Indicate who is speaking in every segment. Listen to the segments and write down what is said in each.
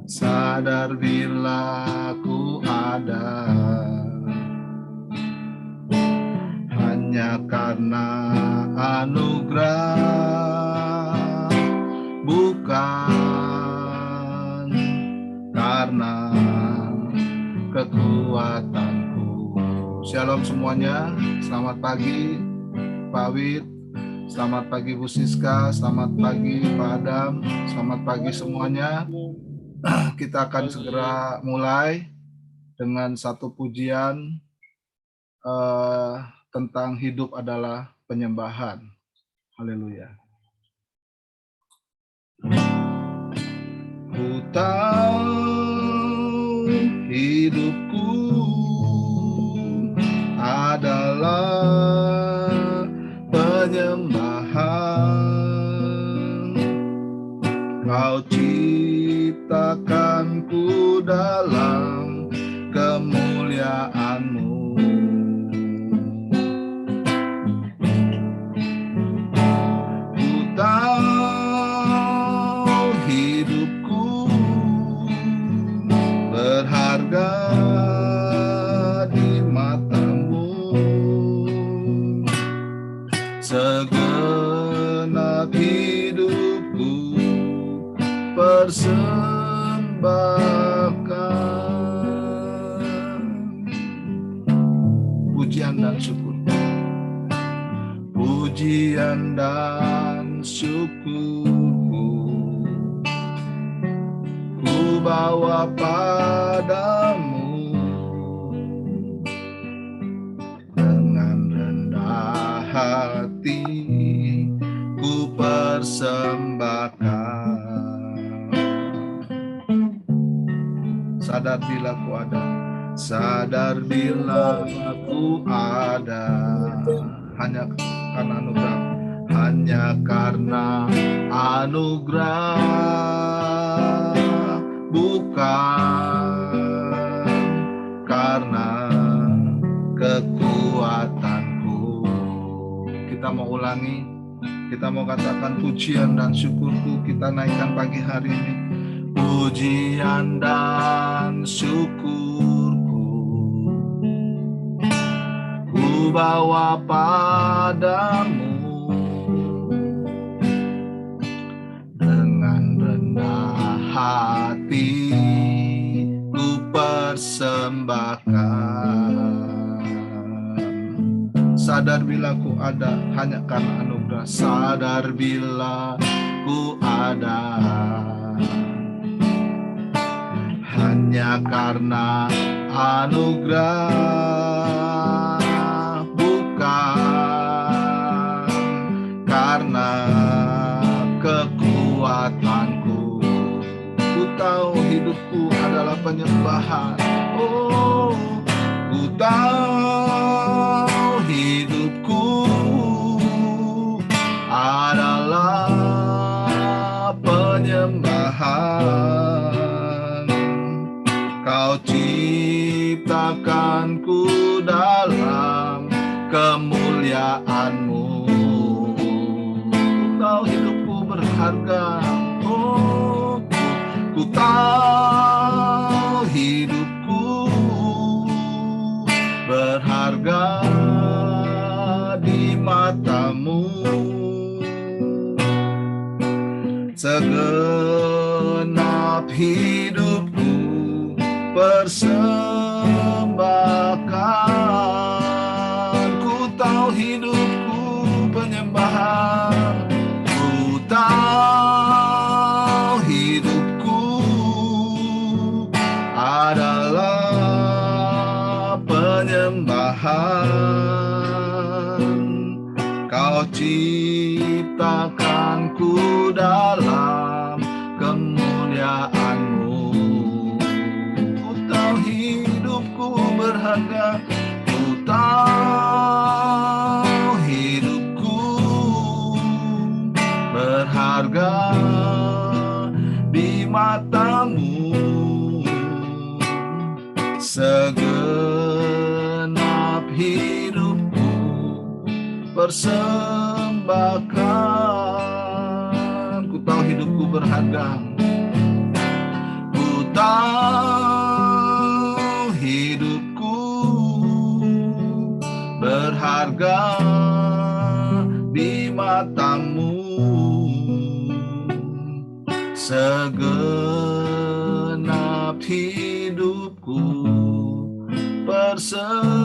Speaker 1: sadar bila ku ada hanya karena anugerah, bukan karena kekuatanku. Shalom semuanya, selamat pagi Pak Wid, selamat pagi Bu Siska, selamat pagi Pak Adam, selamat pagi semuanya. Kita akan segera mulai dengan satu pujian tentang hidup adalah penyembahan. Haleluya. Ku tahu hidupku adalah penyembahan. Kau ciptakanku dalam kemuliaan-Mu. Ku tahu hidupku berharga di mata-Mu. Segenap hidupku persembahkan. Pujian dan syukur, pujian dan syukurku ku bawa padamu dengan rendah hati ku persembahkan. Sadar bila ku ada, sadar bila ku ada, hanya karena anugerah, hanya karena anugerah, bukan karena kekuatanku. Kita mau ulangi, kita mau katakan pujian dan syukurku kita naikkan pagi hari ini. Pujian dan syukurku ku bawa padamu dengan rendah hati ku persembahkan. Sadar bila ku ada hanya karena anugerah, sadar bila ku ada hanya karena anugerah, bukan karena kekuatanku. Ku tahu hidupku adalah penyembahan. Oh, ku tahu hidupku adalah penyembahan. Kau ciptakanku dalam kemuliaan-Mu. Kau hidupku berharga. Oh, ku tahu hidupku berharga di mata-Mu. Segenap hidupku persembahkan. Ku tahu hidupku penyembahan. Ku tahu hidupku adalah penyembahan. Kau ciptakanku dalam kemuliaan-Mu. Berharga, ku tahu hidupku berharga di mata-Mu. Segenap hidupku persembahkan. Ku tahu hidupku berharga. Ku hidupku persembahkan,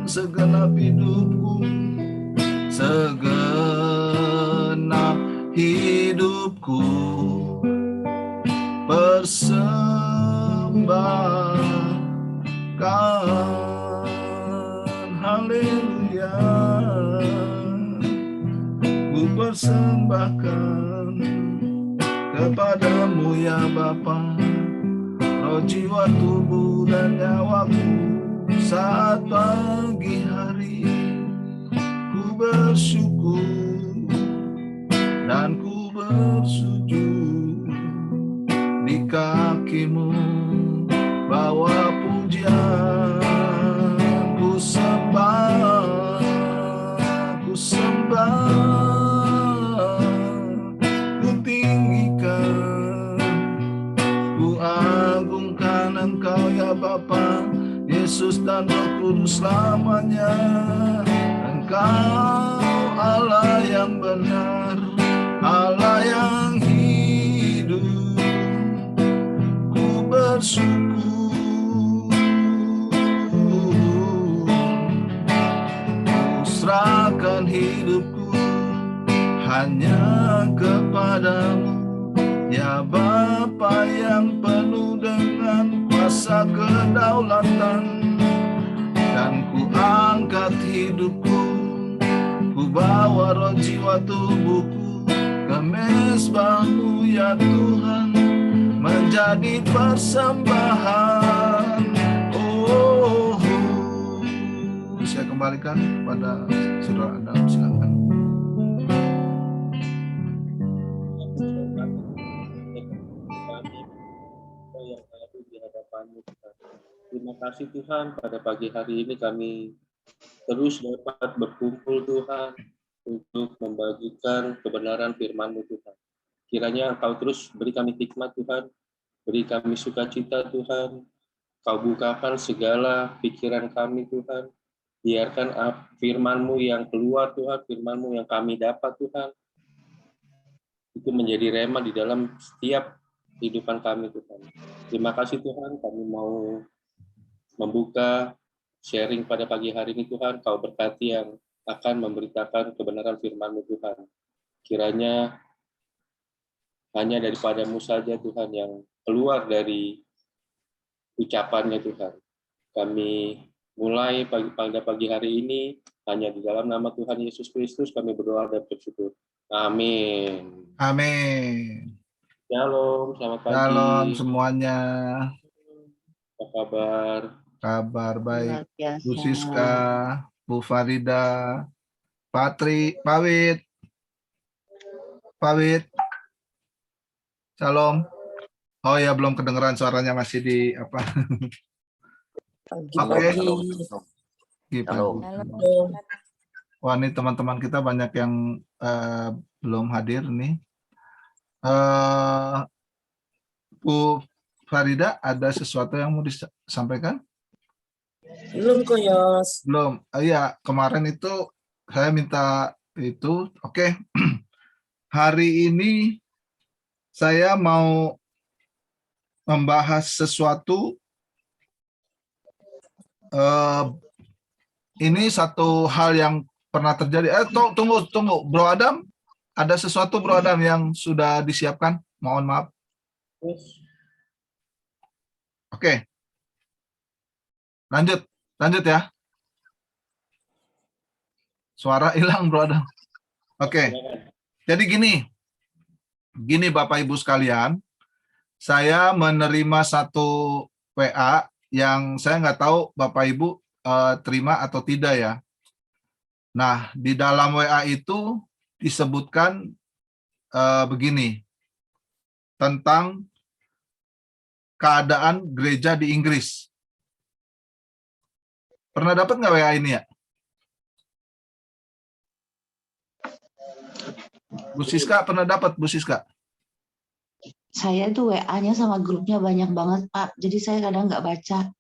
Speaker 1: segenap hidupku persembahkan. Haleluya, ku persembahkan kepadamu ya Bapa, roh, jiwa, tubuh dan nyawaku. Saat pagi hari ku bersyukur dan ku bersujud di kakimu, bawa pujian, ku sembah, ku tinggikan, ku agungkan Engkau ya Bapa, Yesus dan Roh Kudus selamanya. Engkau Allah yang benar, Allah yang hidup, ku bersyukur, ku serahkan hidupku hanya kepadamu ya Bapa yang penuh dengan kuasa kedaulatan. Dan ku angkat hidupku, ku bawa roh, jiwa, tubuhku ke mezbahmu ya Tuhan, menjadi persembahan. Oh, saya kembalikan kepada Saudara Adam, silakan.
Speaker 2: Terima kasih Tuhan, pada pagi hari ini kami terus dapat berkumpul Tuhan untuk membagikan kebenaran firman-Mu Tuhan. Kiranya Engkau terus beri kami hikmat Tuhan, beri kami sukacita Tuhan. Kau bukakan segala pikiran kami Tuhan. Biarkan firman-Mu yang keluar Tuhan, firman-Mu yang kami dapat Tuhan, itu menjadi rema di dalam setiap kehidupan kami Tuhan. Terima kasih Tuhan, kami mau membuka sharing pada pagi hari ini Tuhan. Kau berkati yang akan memberitakan kebenaran firman-Mu Tuhan. Kiranya hanya daripada-Mu saja Tuhan yang keluar dari ucapannya Tuhan. Kami mulai pada pagi hari ini hanya di dalam nama Tuhan Yesus Kristus kami berdoa dan bersyukur. Amin.
Speaker 1: Amin.
Speaker 2: Shalom, selamat pagi.
Speaker 1: Shalom semuanya.
Speaker 2: Apa kabar?
Speaker 1: Kabar baik. Bu Siska, Bu Farida, Patri, Pawit. Shalom. Oh ya, belum kedengeran suaranya, masih di apa? Oke. Wah, ini teman-teman kita banyak yang belum hadir nih. Bu Farida, ada sesuatu yang mau disampaikan?
Speaker 3: Belum kok, Yos.
Speaker 1: Belum. Iya, kemarin itu saya minta itu. Oke. Hari ini saya mau membahas sesuatu. Ini satu hal yang pernah terjadi. Tunggu, Bro Adam. Ada sesuatu Bro Adam yang sudah disiapkan? Mohon maaf. Oke. Lanjut ya. Suara hilang Bro Adam. Oke. Jadi gini Bapak Ibu sekalian, saya menerima satu WA yang saya nggak tahu Bapak Ibu terima atau tidak ya. Nah, di dalam WA itu disebutkan begini, tentang keadaan gereja di Inggris. Pernah dapat nggak WA ini ya? Bu Siska pernah dapat, Bu Siska?
Speaker 4: Saya tuh WA-nya sama grupnya banyak banget, Pak. Jadi saya kadang nggak baca.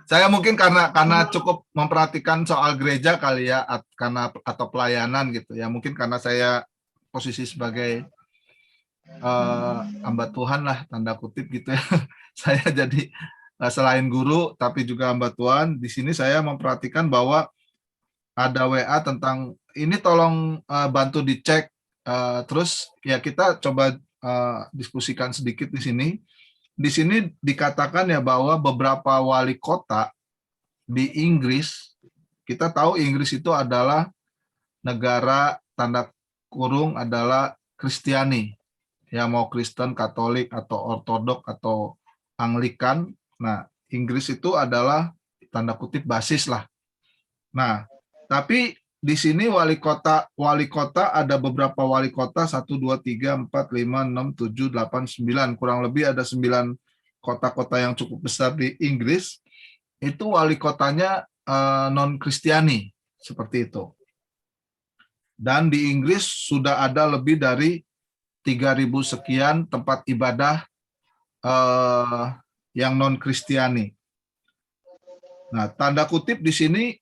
Speaker 1: Saya mungkin karena cukup memperhatikan soal gereja kali ya, karena atau pelayanan gitu ya. Mungkin karena saya posisi sebagai hamba Tuhan lah, tanda kutip gitu ya. Saya jadi selain guru tapi juga hamba Tuhan. Di sini saya memperhatikan bahwa ada WA tentang ini, tolong bantu dicek. Terus ya kita coba diskusikan sedikit di sini. Di sini dikatakan ya bahwa beberapa wali kota di Inggris, kita tahu Inggris itu adalah negara tanda kurung adalah Kristiani, ya mau Kristen, Katolik atau Ortodok atau Anglikan. Nah, Inggris itu adalah tanda kutip basis lah. Nah, tapi di sini wali kota ada beberapa wali kota 1 2 3 4 5 6 7 8 9, kurang lebih ada 9 kota-kota yang cukup besar di Inggris. Itu wali kotanya non Kristiani seperti itu. Dan di Inggris sudah ada lebih dari 3.000 sekian tempat ibadah yang non Kristiani. Nah, tanda kutip di sini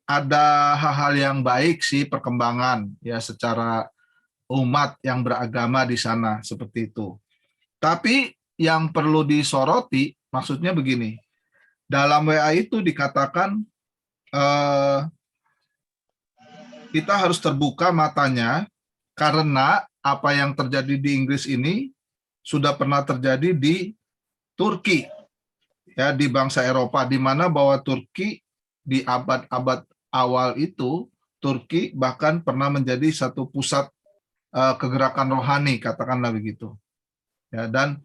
Speaker 1: ada hal-hal yang baik sih, perkembangan ya secara umat yang beragama di sana seperti itu. Tapi yang perlu disoroti, maksudnya begini, dalam WA itu dikatakan kita harus terbuka matanya karena apa yang terjadi di Inggris ini sudah pernah terjadi di Turki, ya, di bangsa Eropa, di mana bahwa Turki di abad-abad awal itu, Turki bahkan pernah menjadi satu pusat kegerakan rohani, katakanlah begitu. Ya, dan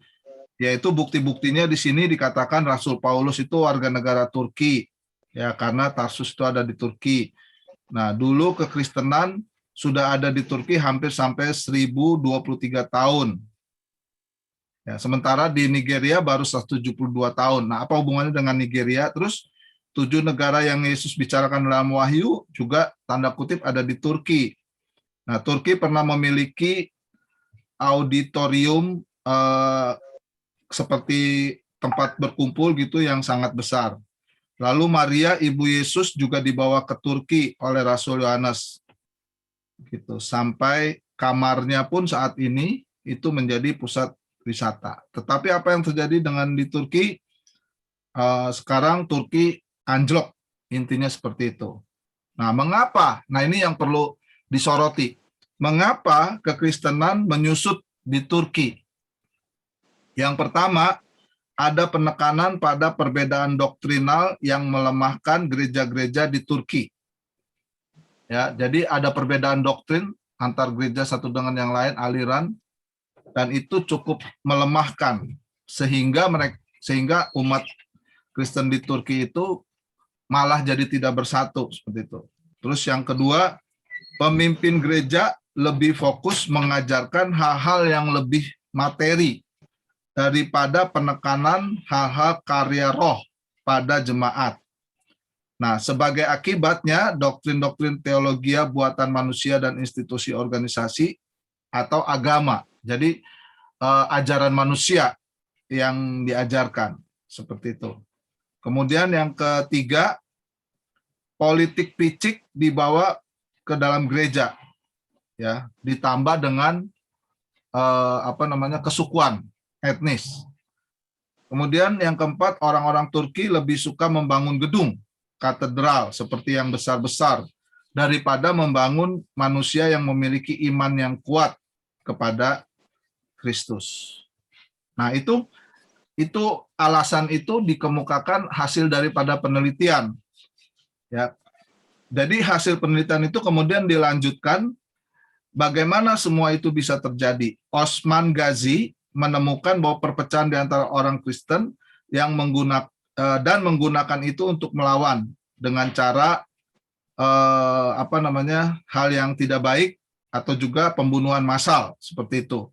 Speaker 1: yaitu bukti-buktinya di sini dikatakan Rasul Paulus itu warga negara Turki, ya, karena Tarsus itu ada di Turki. Nah, dulu kekristenan sudah ada di Turki hampir sampai 1023 tahun. Ya, sementara di Nigeria baru 172 tahun. Nah, apa hubungannya dengan Nigeria? Terus 7 negara yang Yesus bicarakan dalam Wahyu juga tanda kutip ada di Turki. Nah, Turki pernah memiliki auditorium seperti tempat berkumpul gitu yang sangat besar. Lalu Maria, ibu Yesus juga dibawa ke Turki oleh Rasul Yohanes. Gitu. Sampai kamarnya pun saat ini itu menjadi pusat wisata. Tetapi apa yang terjadi dengan di Turki? Sekarang Turki anjlok, intinya seperti itu. Nah, mengapa? Nah, ini yang perlu disoroti. Mengapa kekristenan menyusut di Turki? Yang pertama, ada penekanan pada perbedaan doktrinal yang melemahkan gereja-gereja di Turki. Ya, jadi ada perbedaan doktrin antar gereja satu dengan yang lain, aliran, dan itu cukup melemahkan sehingga umat Kristen di Turki itu malah jadi tidak bersatu seperti itu. Terus yang kedua, pemimpin gereja lebih fokus mengajarkan hal-hal yang lebih materi daripada penekanan hal-hal karya roh pada jemaat. Nah, sebagai akibatnya, doktrin-doktrin teologi buatan manusia dan institusi organisasi atau agama. Jadi, ajaran manusia yang diajarkan, seperti itu. Kemudian yang ketiga, politik picik dibawa ke dalam gereja, ya, ditambah dengan kesukuan, etnis. Kemudian yang keempat, orang-orang Turki lebih suka membangun gedung, katedral seperti yang besar-besar daripada membangun manusia yang memiliki iman yang kuat kepada Kristus. Nah, itu alasan itu dikemukakan hasil daripada penelitian. Ya. Jadi hasil penelitian itu kemudian dilanjutkan bagaimana semua itu bisa terjadi. Osman Ghazi menemukan bahwa perpecahan di antara orang Kristen yang menggunakan itu untuk melawan dengan cara hal yang tidak baik atau juga pembunuhan massal seperti itu.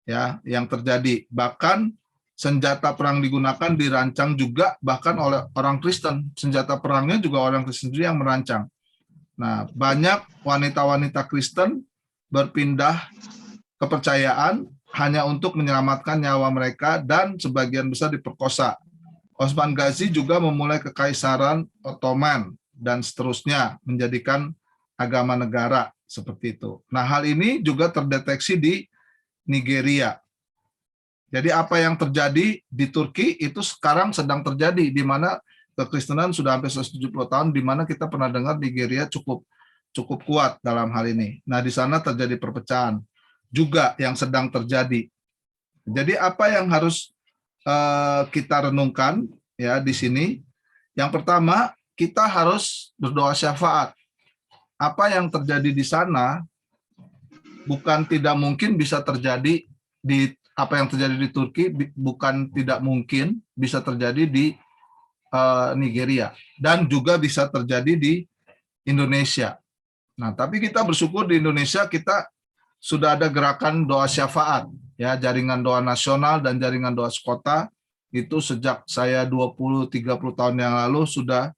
Speaker 1: Ya, yang terjadi. Bahkan senjata perang digunakan dirancang juga bahkan oleh orang Kristen. Senjata perangnya juga orang Kristen sendiri yang merancang. Nah, banyak wanita-wanita Kristen berpindah kepercayaan hanya untuk menyelamatkan nyawa mereka dan sebagian besar diperkosa Osman Ghazi juga memulai Kekaisaran Ottoman dan seterusnya menjadikan agama negara seperti itu. Nah, hal ini juga terdeteksi di Nigeria. Jadi apa yang terjadi di Turki itu sekarang sedang terjadi, di mana kekristenan sudah hampir 170 tahun, di mana kita pernah dengar Nigeria cukup kuat dalam hal ini. Nah, di sana terjadi perpecahan juga yang sedang terjadi. Jadi apa yang harus kita renungkan ya di sini? Yang pertama, kita harus berdoa syafaat. Apa yang terjadi di sana bukan tidak mungkin bisa terjadi di apa yang terjadi di Turki, bukan tidak mungkin bisa terjadi di Nigeria dan juga bisa terjadi di Indonesia. Nah, tapi kita bersyukur di Indonesia kita sudah ada gerakan doa syafaat, ya, jaringan doa nasional dan jaringan doa sekota itu sejak saya 20-30 tahun yang lalu sudah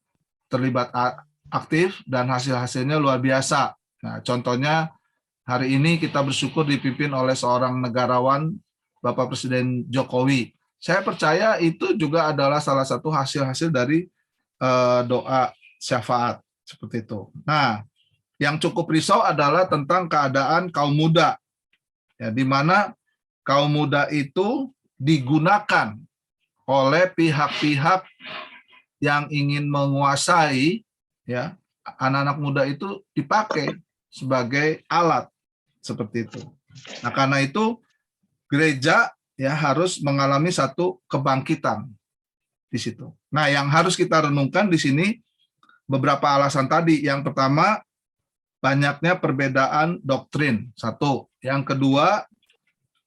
Speaker 1: terlibat aktif dan hasil-hasilnya luar biasa. Nah, contohnya hari ini kita bersyukur dipimpin oleh seorang negarawan, Bapak Presiden Jokowi. Saya percaya itu juga adalah salah satu hasil-hasil dari doa syafaat seperti itu. Nah, yang cukup risau adalah tentang keadaan kaum muda, ya, di mana kaum muda itu digunakan oleh pihak-pihak yang ingin menguasai, ya, anak-anak muda itu dipakai sebagai alat seperti itu. Nah, karena itu gereja ya harus mengalami satu kebangkitan di situ. Nah, yang harus kita renungkan di sini beberapa alasan tadi. Yang pertama, banyaknya perbedaan doktrin. Satu. Yang kedua,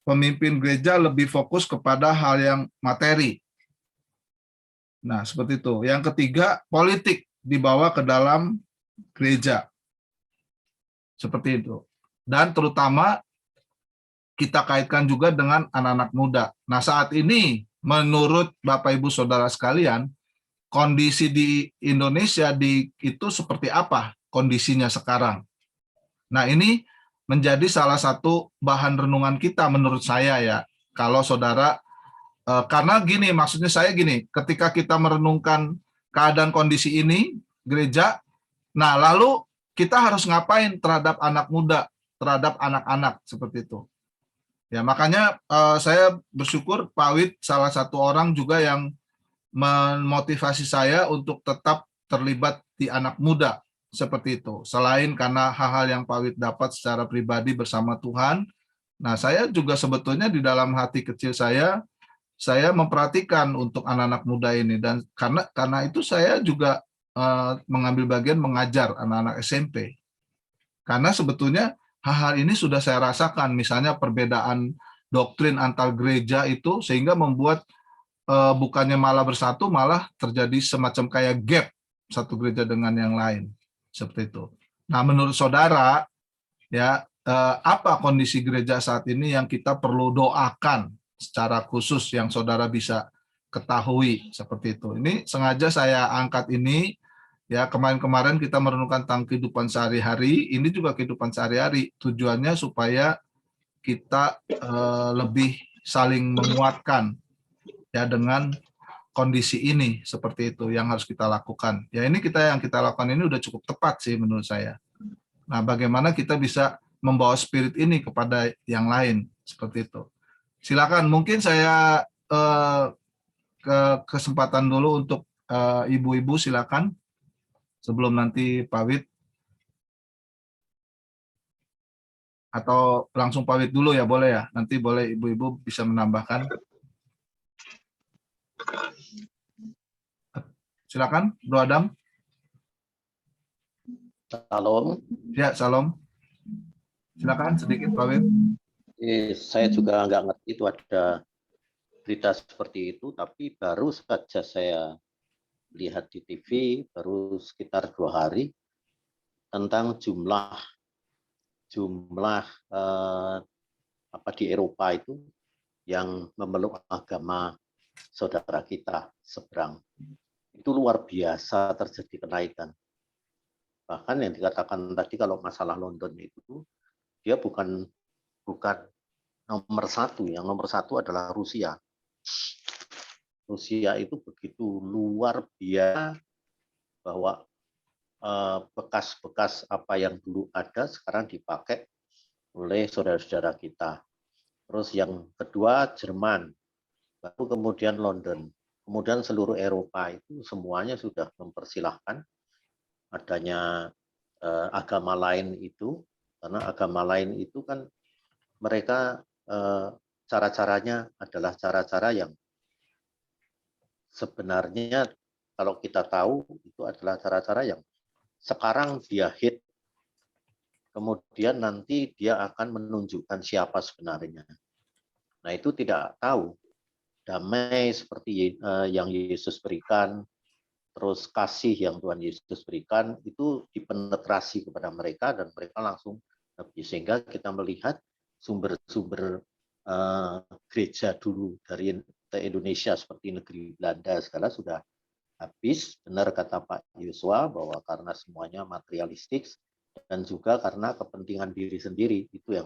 Speaker 1: pemimpin gereja lebih fokus kepada hal yang materi. Nah, seperti itu. Yang ketiga, politik dibawa ke dalam gereja. Seperti itu. Dan terutama kita kaitkan juga dengan anak-anak muda. Nah, saat ini menurut Bapak Ibu Saudara sekalian, kondisi di Indonesia itu seperti apa kondisinya sekarang? Nah, ini menjadi salah satu bahan renungan kita menurut saya ya. Kalau saudara, karena gini, maksudnya saya gini, ketika kita merenungkan keadaan kondisi ini, gereja, nah lalu kita harus ngapain terhadap anak muda, terhadap anak-anak seperti itu. Ya, makanya saya bersyukur Pak Wid salah satu orang juga yang memotivasi saya untuk tetap terlibat di anak muda seperti itu. Selain karena hal-hal yang Pak Wid dapat secara pribadi bersama Tuhan, nah saya juga sebetulnya di dalam hati kecil saya memperhatikan untuk anak-anak muda ini, dan karena itu saya juga mengambil bagian mengajar anak-anak SMP. Karena sebetulnya hal-hal ini sudah saya rasakan, misalnya perbedaan doktrin antar gereja itu sehingga membuat bukannya malah bersatu, malah terjadi semacam kayak gap satu gereja dengan yang lain seperti itu. Nah, menurut saudara, ya apa kondisi gereja saat ini yang kita perlu doakan secara khusus yang saudara bisa ketahui seperti itu. Ini sengaja saya angkat ini. Ya, kemarin-kemarin kita merenungkan tentang kehidupan sehari-hari, ini juga kehidupan sehari-hari. Tujuannya supaya kita lebih saling menguatkan ya dengan kondisi ini seperti itu yang harus kita lakukan. Ya, ini yang kita lakukan ini udah cukup tepat sih menurut saya. Nah, bagaimana kita bisa membawa spirit ini kepada yang lain seperti itu. Silakan, mungkin saya kesempatan dulu untuk ibu-ibu, silakan. Sebelum nanti Pak Wid, atau langsung Pak Wid dulu ya, boleh ya? Nanti boleh ibu-ibu bisa menambahkan. Silakan, Bro Adam.
Speaker 5: Salam.
Speaker 1: Ya, salam. Silakan sedikit Pak Wid.
Speaker 5: Saya juga nggak ngerti itu ada berita seperti itu, tapi baru saja saya lihat di TV baru sekitar 2 hari tentang jumlah apa di Eropa itu yang memeluk agama saudara kita seberang. Itu luar biasa terjadi kenaikan. Bahkan yang dikatakan tadi kalau masalah London itu dia bukan nomor 1, yang nomor 1 adalah Rusia. Rusia itu begitu luar biasa bahwa bekas-bekas apa yang dulu ada sekarang dipakai oleh saudara-saudara kita. Terus yang kedua Jerman, baru kemudian London, kemudian seluruh Eropa itu semuanya sudah mempersilahkan adanya agama lain itu, karena agama lain itu kan mereka cara-caranya adalah cara-cara yang sebenarnya kalau kita tahu itu adalah cara-cara yang sekarang dia hit, kemudian nanti dia akan menunjukkan siapa sebenarnya. Nah itu tidak tahu. Damai seperti yang Yesus berikan, terus kasih yang Tuhan Yesus berikan, itu dipenetrasi kepada mereka dan mereka langsung lebih. Sehingga kita melihat sumber-sumber gereja dulu dari Indonesia seperti negeri Belanda segala sudah habis. Benar kata Pak Yosua bahwa karena semuanya materialistik dan juga karena kepentingan diri sendiri itu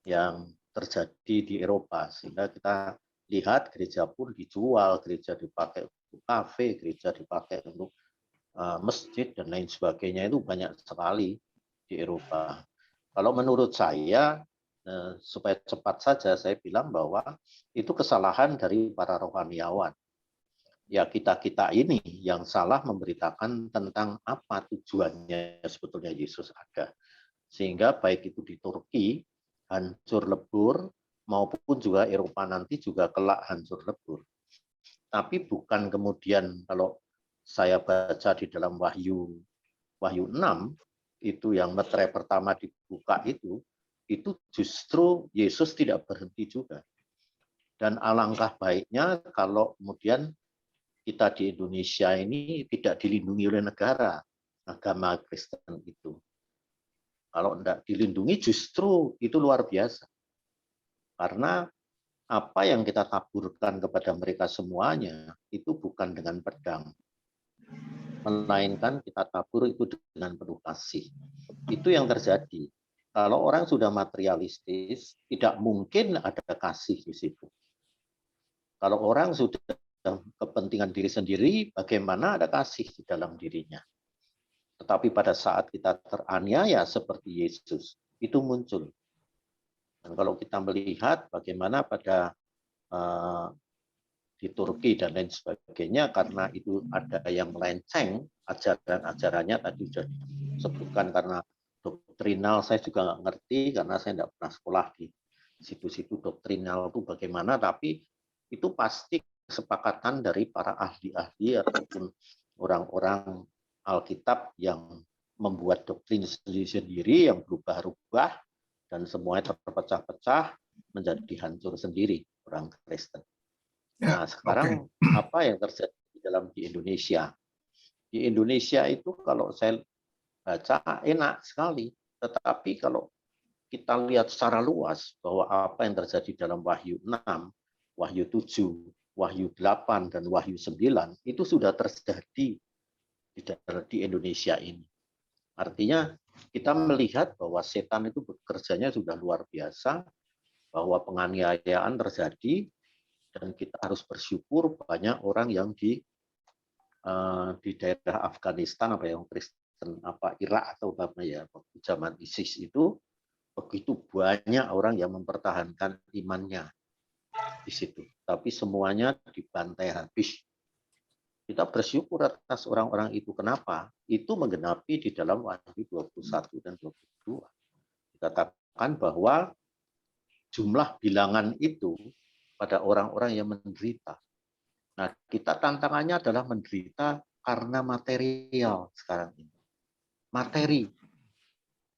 Speaker 5: yang terjadi di Eropa, sehingga kita lihat gereja pun dijual, gereja dipakai untuk kafe, gereja dipakai untuk masjid dan lain sebagainya, itu banyak sekali di Eropa. Kalau menurut saya supaya cepat saja saya bilang bahwa itu kesalahan dari para rohaniawan. Ya kita ini yang salah memberitakan tentang apa tujuannya sebetulnya Yesus ada. Sehingga baik itu di Turki hancur lebur maupun juga Eropa nanti juga kelak hancur lebur. Tapi bukan kemudian kalau saya baca di dalam Wahyu 6 itu yang meterai pertama dibuka itu justru Yesus tidak berhenti juga. Dan alangkah baiknya kalau kemudian kita di Indonesia ini tidak dilindungi oleh negara, agama Kristen itu. Kalau tidak dilindungi justru itu luar biasa. Karena apa yang kita taburkan kepada mereka semuanya itu bukan dengan pedang. Melainkan kita tabur itu dengan penuh kasih. Itu yang terjadi. Kalau orang sudah materialistis, tidak mungkin ada kasih di situ. Kalau orang sudah kepentingan diri sendiri, bagaimana ada kasih di dalam dirinya. Tetapi pada saat kita teraniaya seperti Yesus, itu muncul. Dan kalau kita melihat bagaimana pada di Turki dan lain sebagainya, karena itu ada yang melenceng ajaran-ajarannya tadi sudah disebutkan, karena doktrinal saya juga nggak ngerti, karena saya tidak pernah sekolah di situ-situ doktrinal itu bagaimana, tapi itu pasti kesepakatan dari para ahli-ahli ataupun orang-orang Alkitab yang membuat doktrin sendiri-sendiri yang berubah-ubah dan semuanya terpecah-pecah menjadi hancur sendiri orang Kristen. Nah, sekarang apa yang terjadi di Indonesia? Di Indonesia itu kalau saya baca enak sekali, tetapi kalau kita lihat secara luas bahwa apa yang terjadi dalam Wahyu 6, Wahyu 7, Wahyu 8, dan Wahyu 9 itu sudah terjadi di Indonesia ini. Artinya kita melihat bahwa setan itu bekerjanya sudah luar biasa, bahwa penganiayaan terjadi, dan kita harus bersyukur banyak orang yang di daerah Afghanistan apa yang Kristen apa Irak atau apa ya waktu zaman ISIS itu begitu banyak orang yang mempertahankan imannya di situ, tapi semuanya dibantai habis. Kita bersyukur atas orang-orang itu. Kenapa? Itu menggenapi di dalam Wahyu 21 dan 22. Dikatakan bahwa jumlah bilangan itu pada orang-orang yang menderita. Nah, kita tantangannya adalah menderita karena material sekarang ini. Materi.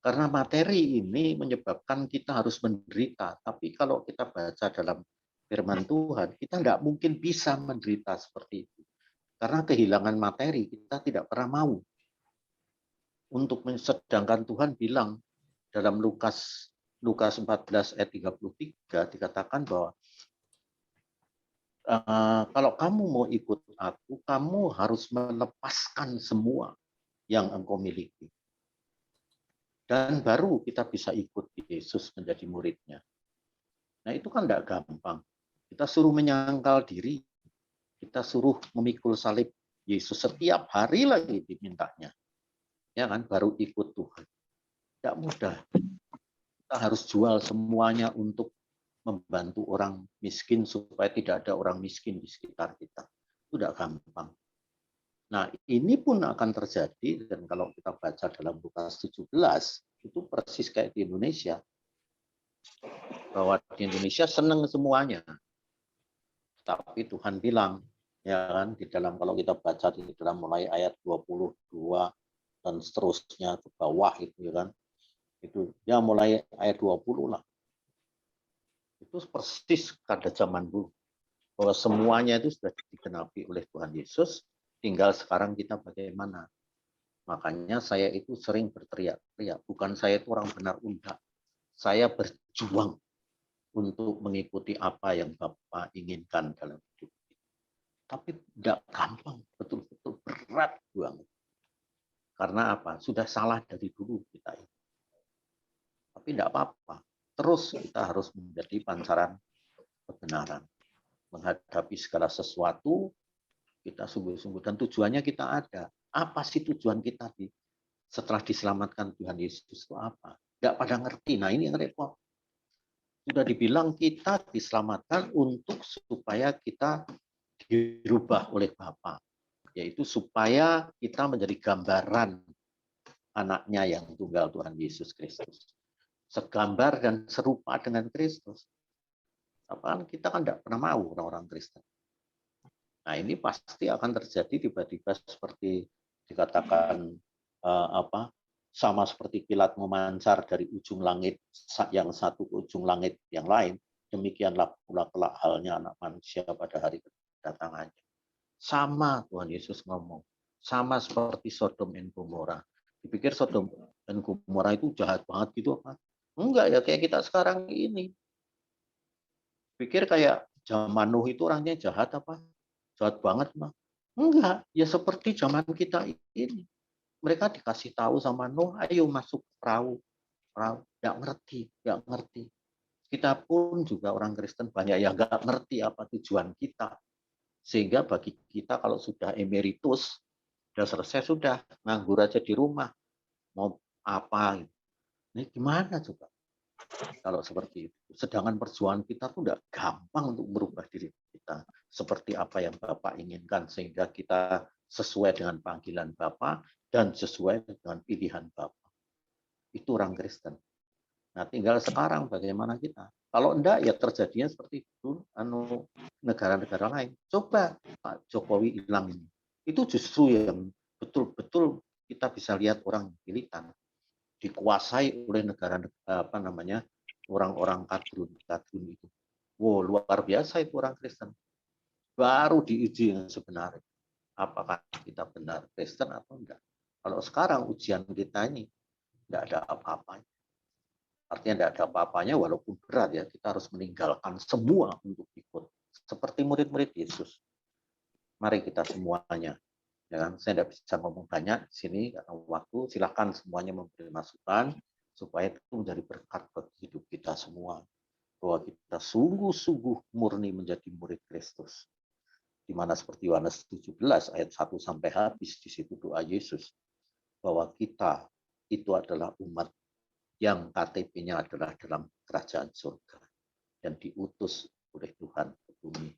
Speaker 5: Karena materi ini menyebabkan kita harus menderita. Tapi kalau kita baca dalam firman Tuhan, kita tidak mungkin bisa menderita seperti itu. Karena kehilangan materi, kita tidak pernah mau. Sedangkan Tuhan bilang dalam Lukas 14 ayat 33 dikatakan bahwa kalau kamu mau ikut aku, kamu harus melepaskan semua yang engkau miliki. Dan baru kita bisa ikut Yesus menjadi muridnya. Nah itu kan tidak gampang. Kita suruh menyangkal diri. kita suruh memikul salib Yesus setiap hari lagi dimintanya. Ya kan, baru ikut Tuhan. Tidak mudah. Kita harus jual semuanya untuk membantu orang miskin supaya tidak ada orang miskin di sekitar kita. Itu tidak gampang. Nah, ini pun akan terjadi, dan kalau kita baca dalam Lukas 17, itu persis kayak di Indonesia. Bahwa di Indonesia senang semuanya. Tapi Tuhan bilang, ya kan, di dalam, kalau kita baca di dalam mulai ayat 22 dan seterusnya ke bawah itu, ya kan, itu ya mulai ayat 20 lah. Itu persis pada zaman dulu, bahwa semuanya itu sudah digenapi oleh Tuhan Yesus, tinggal sekarang kita bagaimana. Makanya saya itu sering berteriak-teriak, bukan saya itu orang benar, enggak. Saya berjuang untuk mengikuti apa yang Bapak inginkan dalam hidup. Tapi tidak gampang, betul-betul berat banget. Karena apa? Sudah salah dari dulu kita ini. Tapi tidak apa-apa. Terus kita harus menjadi pancaran kebenaran. Menghadapi segala sesuatu, kita sungguh-sungguh. Dan tujuannya kita ada. Apa sih tujuan kita setelah diselamatkan Tuhan Yesus itu apa? Tidak pada ngerti. Nah, ini yang repot. Sudah dibilang kita diselamatkan untuk supaya kita dirubah oleh Bapa, yaitu supaya kita menjadi gambaran anaknya yang tunggal, Tuhan Yesus Kristus. Segambar dan serupa dengan Kristus. Apaan kita kan tidak pernah mau orang-orang Kristen. Nah, ini pasti akan terjadi tiba-tiba seperti dikatakan sama seperti kilat memancar dari ujung langit yang satu ke ujung langit yang lain. Demikianlah pula kelak halnya anak manusia pada hari kedatangannya. Sama Tuhan Yesus ngomong. Sama seperti Sodom dan Gomora. Dipikir Sodom dan Gomora itu jahat banget gitu apa? Enggak ya, kayak kita sekarang ini. Pikir kayak zaman Nuh itu orangnya jahat apa? Jahat banget mah. Enggak, ya seperti zaman kita ini. Mereka dikasih tahu sama Nuh, ayo masuk perahu. Nggak ngerti. Kita pun juga orang Kristen banyak yang nggak ngerti apa tujuan kita. Sehingga bagi kita kalau sudah emeritus, sudah selesai, sudah nganggur aja di rumah. Mau apa? Ini gimana coba? Kalau seperti itu. Sedangkan perjuangan kita tuh nggak gampang untuk merubah diri kita. Seperti apa yang Bapak inginkan. Sehingga kita sesuai dengan panggilan Bapak dan sesuai dengan pilihan Bapak. Itu orang Kristen. Nah, tinggal sekarang bagaimana kita. Kalau enggak, ya terjadinya seperti itu negara-negara lain. Coba Pak Jokowi hilang ini. Itu justru yang betul-betul kita bisa lihat orang militan dikuasai oleh negara orang-orang kadrun itu. Wow, luar biasa itu orang Kristen. Baru diuji yang sebenarnya. Apakah kita benar Kristen atau enggak? Kalau sekarang ujian kita ini tidak ada apa-apanya. Artinya tidak ada apa-apanya walaupun berat ya, kita harus meninggalkan semua untuk ikut. Seperti murid-murid Yesus. Mari kita semuanya. Ya kan? Saya tidak bisa ngomong banyak di sini karena waktu. Silakan semuanya memberi masukan supaya itu menjadi berkat bagi hidup kita semua. Bahwa kita sungguh-sungguh murni menjadi murid Kristus. Di mana seperti Yohanes 17 ayat 1 sampai habis di situ doa Yesus bahwa kita itu adalah umat yang KTP-nya adalah dalam kerajaan surga dan diutus oleh Tuhan ke bumi.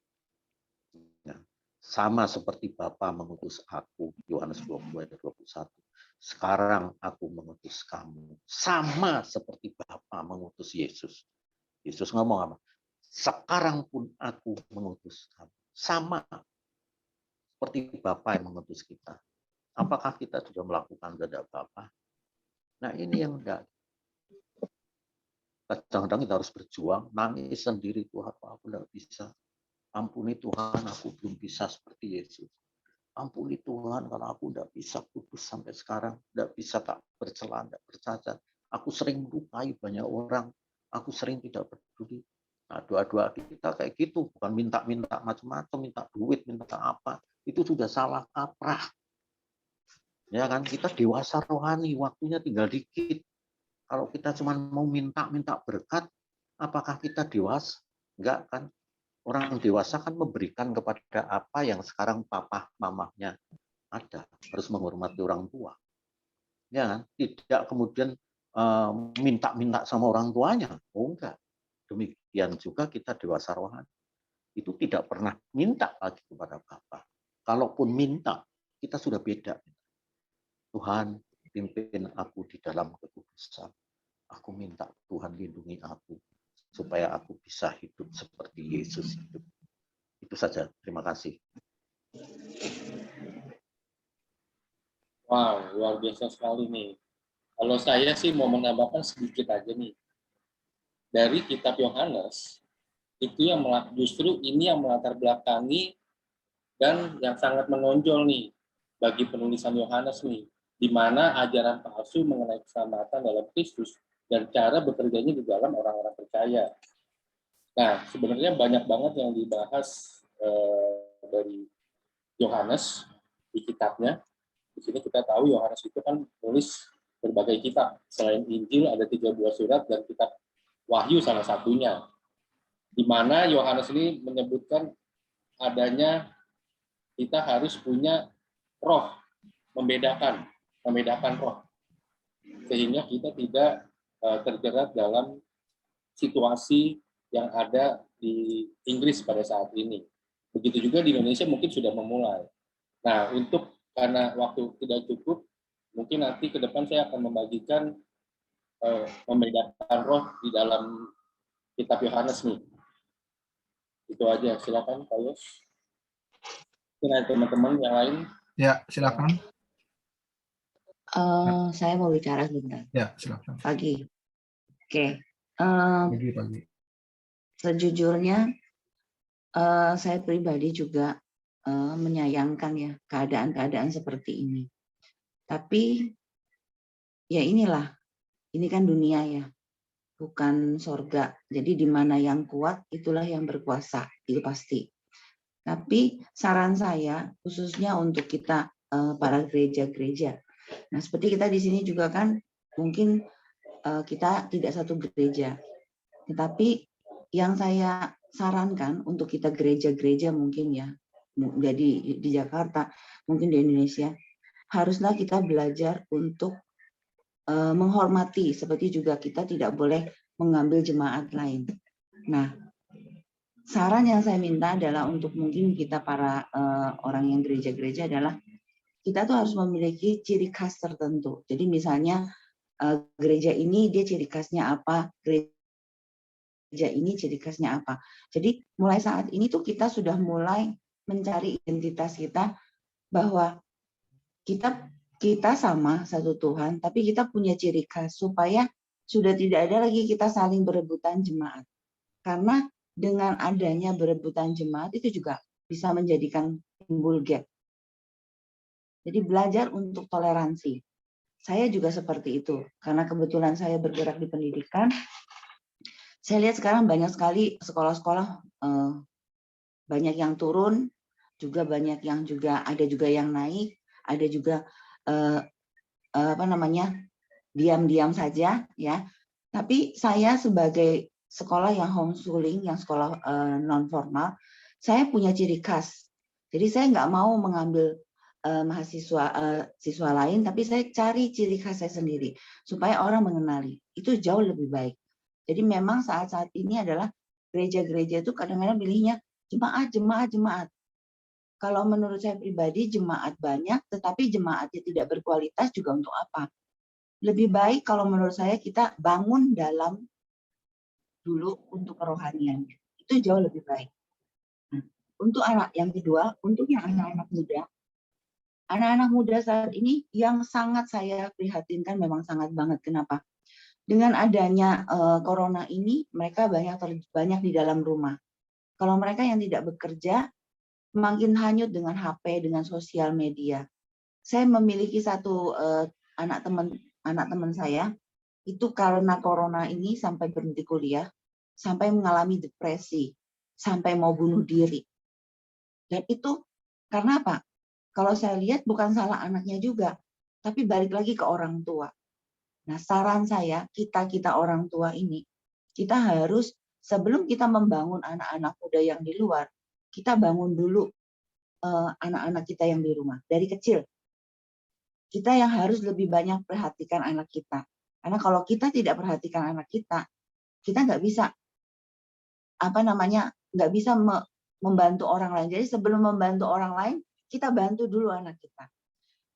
Speaker 5: Nah, sama seperti Bapa mengutus aku, Yohanes 20 ayat 21. Sekarang aku mengutus kamu. Sama seperti Bapa mengutus Yesus. Yesus ngomong apa? Sekarang pun aku mengutus kamu. Sama seperti Bapa yang mengutus kita. Apakah kita sudah melakukan kehendak Bapa? Nah, ini yang enggak. Kadang-kadang kita harus berjuang, nangis sendiri, Tuhan, aku tidak bisa. Ampuni Tuhan, aku belum bisa seperti Yesus. Ampuni Tuhan, kalau aku tidak bisa kudus sampai sekarang, tidak bisa tak bercela, tidak bercacat. Aku sering melukai banyak orang, aku sering tidak peduli. Nah, doa-doa kita kayak gitu, bukan minta-minta macam-macam, minta duit, minta apa. Itu sudah salah kaprah. Ya kan, kita dewasa rohani, waktunya tinggal dikit. Kalau kita cuma mau minta berkat, apakah kita dewasa? Enggak kan? Orang dewasa kan memberikan kepada apa yang sekarang papa mamahnya ada, harus menghormati orang tua. Ya kan? Tidak kemudian minta-minta sama orang tuanya. Oh enggak. Demikian juga kita dewasa rohani. Itu tidak pernah minta lagi kepada Bapa. Kalaupun minta, kita sudah beda. Tuhan, pimpin aku di dalam kekudusan. Aku minta Tuhan lindungi aku, supaya aku bisa hidup seperti Yesus hidup. Itu saja. Terima kasih.
Speaker 2: Wow, luar biasa sekali nih. Kalau saya sih mau menambahkan sedikit aja nih. Dari kitab Yohanes, itu yang justru ini yang melatar belakangi dan yang sangat menonjol nih bagi penulisan Yohanes nih, di mana ajaran palsu mengenai keselamatan dalam Kristus dan cara bekerjanya di dalam orang-orang percaya. Nah, sebenarnya banyak banget yang dibahas dari Yohanes di kitabnya. Di sini kita tahu Yohanes itu kan nulis berbagai kitab. Selain Injil ada 3 buah surat dan kitab Wahyu salah satunya. Di mana Yohanes ini menyebutkan adanya kita harus punya roh, membedakan roh. Sehingga kita tidak terjerat dalam situasi yang ada di Inggris pada saat ini. Begitu juga di Indonesia mungkin sudah memulai. Nah, karena waktu tidak cukup, mungkin nanti ke depan saya akan membagikan membedakan roh di dalam kitab Yohanes nih. Itu aja, silakan Pak Yos. Mungkin ada teman-teman yang lain.
Speaker 1: Ya, silakan.
Speaker 4: Saya mau bicara sebentar.
Speaker 1: Ya, silakan.
Speaker 4: Pagi. Oke.
Speaker 1: Pagi.
Speaker 4: Sejujurnya, saya pribadi juga menyayangkan ya keadaan-keadaan seperti ini. Tapi ya inilah, ini kan dunia ya, bukan sorga. Jadi di mana yang kuat, itulah yang berkuasa, itu pasti. Tapi saran saya, khususnya untuk kita para gereja-gereja. Nah, seperti kita di sini juga kan, mungkin kita tidak satu gereja. Tetapi yang saya sarankan untuk kita gereja-gereja mungkin ya, jadi di Jakarta, mungkin di Indonesia, haruslah kita belajar untuk menghormati, seperti juga kita tidak boleh mengambil jemaat lain. Nah, saran yang saya minta adalah untuk mungkin kita para orang yang gereja-gereja adalah kita tuh harus memiliki ciri khas tertentu. Jadi misalnya gereja ini dia ciri khasnya apa, gereja ini ciri khasnya apa. Jadi mulai saat ini tuh kita sudah mulai mencari identitas kita bahwa kita sama satu Tuhan, tapi kita punya ciri khas supaya sudah tidak ada lagi kita saling berebutan jemaat. Karena dengan adanya berebutan jemaat itu juga bisa menjadikan timbul gap. Jadi belajar untuk toleransi. Saya juga seperti itu, karena kebetulan saya bergerak di pendidikan. Saya lihat sekarang banyak sekali sekolah-sekolah banyak yang turun, juga banyak yang juga ada juga yang naik, ada juga diam-diam saja ya. Tapi saya sebagai sekolah yang homeschooling, yang sekolah non formal, saya punya ciri khas. Jadi saya nggak mau mengambil siswa lain, tapi saya cari ciri khas saya sendiri supaya orang mengenali. Itu jauh lebih baik. Jadi memang saat-saat ini adalah gereja-gereja itu kadang-kadang pilihnya jemaat. Kalau menurut saya pribadi jemaat banyak, tetapi jemaatnya tidak berkualitas juga untuk apa? Lebih baik kalau menurut saya kita bangun dalam dulu untuk kerohanian. Itu jauh lebih baik. Nah, untuk anak yang kedua, untuk yang anak-anak muda. Anak-anak muda saat ini yang sangat saya prihatinkan memang sangat banget. Kenapa? Dengan adanya corona ini, mereka banyak di dalam rumah. Kalau mereka yang tidak bekerja, makin hanyut dengan HP, dengan sosial media. Saya memiliki satu anak teman saya, itu karena corona ini sampai berhenti kuliah, sampai mengalami depresi, sampai mau bunuh diri. Dan itu karena apa? Kalau saya lihat bukan salah anaknya juga, tapi balik lagi ke orang tua. Nah, saran saya, kita orang tua ini, kita harus sebelum kita membangun anak-anak muda yang di luar, kita bangun dulu anak-anak kita yang di rumah dari kecil. Kita yang harus lebih banyak perhatikan anak kita. Karena kalau kita tidak perhatikan anak kita nggak bisa nggak bisa membantu orang lain. Jadi sebelum membantu orang lain, kita bantu dulu anak kita.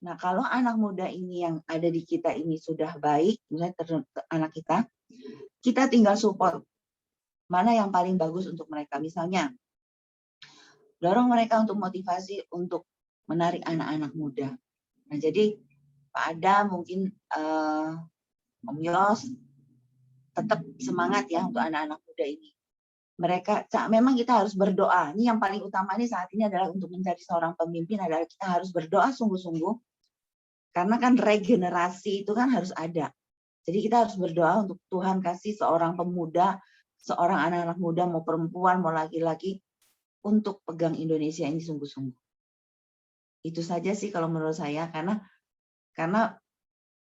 Speaker 4: Nah, kalau anak muda ini yang ada di kita ini sudah baik, misalnya anak kita tinggal support mana yang paling bagus untuk mereka. Misalnya, dorong mereka untuk motivasi untuk menarik anak-anak muda. Nah, jadi Pak Adam mungkin Om Yos tetap semangat ya untuk anak-anak muda ini. Mereka memang kita harus berdoa. Ini yang paling utama nih saat ini adalah untuk mencari seorang pemimpin adalah kita harus berdoa sungguh-sungguh. Karena kan regenerasi itu kan harus ada. Jadi kita harus berdoa untuk Tuhan kasih seorang pemuda, seorang anak-anak muda, mau perempuan, mau laki-laki, untuk pegang Indonesia ini sungguh-sungguh. Itu saja sih kalau menurut saya, karena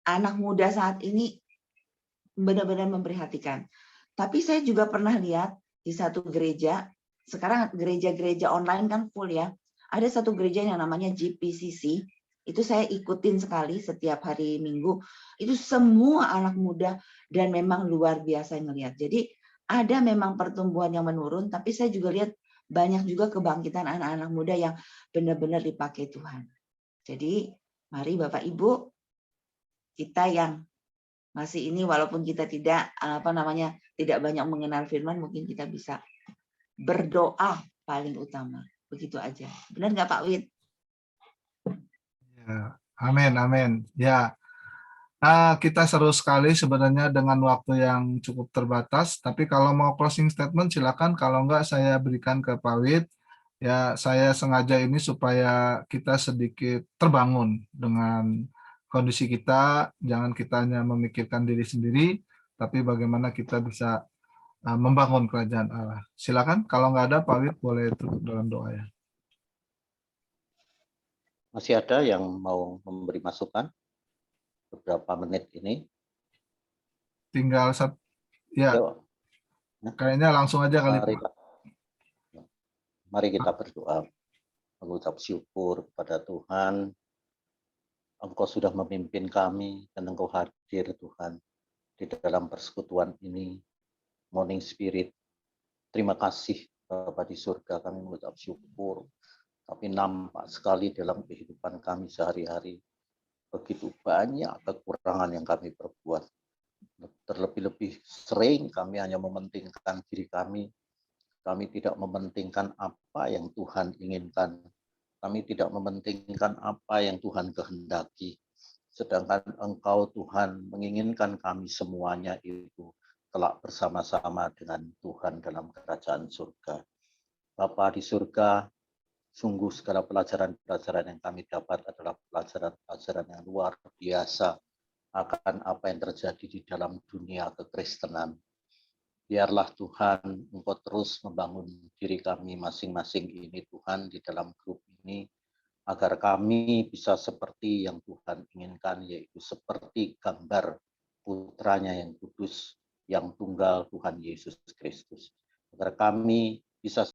Speaker 4: anak muda saat ini benar-benar memprihatinkan. Tapi saya juga pernah lihat di satu gereja, sekarang gereja-gereja online kan full ya, ada satu gereja yang namanya GPCC, itu saya ikutin sekali setiap hari Minggu, itu semua anak muda dan memang luar biasa ngelihat. Jadi ada memang pertumbuhan yang menurun, tapi saya juga lihat banyak juga kebangkitan anak-anak muda yang benar-benar dipakai Tuhan. Jadi mari Bapak Ibu, kita yang masih ini walaupun kita tidak tidak banyak mengenal firman, mungkin kita bisa berdoa paling utama. Begitu aja. Benar nggak Pak Wid?
Speaker 1: Ya, amin, amin. Ya, kita seru sekali sebenarnya dengan waktu yang cukup terbatas. Tapi kalau mau closing statement silakan. Kalau enggak saya berikan ke Pak Wid. Ya, saya sengaja ini supaya kita sedikit terbangun dengan kondisi kita. Jangan kita hanya memikirkan diri sendiri, tapi bagaimana kita bisa membangun kerajaan Allah. Silakan. Kalau nggak ada, Pak Wid boleh tutup dalam doa ya.
Speaker 5: Masih ada yang mau memberi masukan beberapa menit ini?
Speaker 1: Tinggal satu. Ya,
Speaker 5: Yuk,
Speaker 1: kayaknya langsung aja kali Pak.
Speaker 5: Mari kita berdoa, mengucap syukur kepada Tuhan. Engkau sudah memimpin kami dan Engkau hadir Tuhan di dalam persekutuan ini. Morning Spirit, terima kasih Bapa di surga, kami mengucap syukur. Tapi nampak sekali dalam kehidupan kami sehari-hari, begitu banyak kekurangan yang kami perbuat. Terlebih-lebih sering kami hanya mementingkan diri kami. Kami tidak mementingkan apa yang Tuhan inginkan. Kami tidak mementingkan apa yang Tuhan kehendaki. Sedangkan Engkau Tuhan menginginkan kami semuanya itu kelak bersama-sama dengan Tuhan dalam kerajaan surga. Bapa di surga, sungguh segala pelajaran-pelajaran yang kami dapat adalah pelajaran-pelajaran yang luar biasa akan apa yang terjadi di dalam dunia kekristenan. Biarlah Tuhan Engkau terus membangun diri kami masing-masing ini Tuhan di dalam grup ini, agar kami bisa seperti yang Tuhan inginkan, yaitu seperti gambar putranya yang kudus, yang tunggal Tuhan Yesus Kristus. Agar kami bisa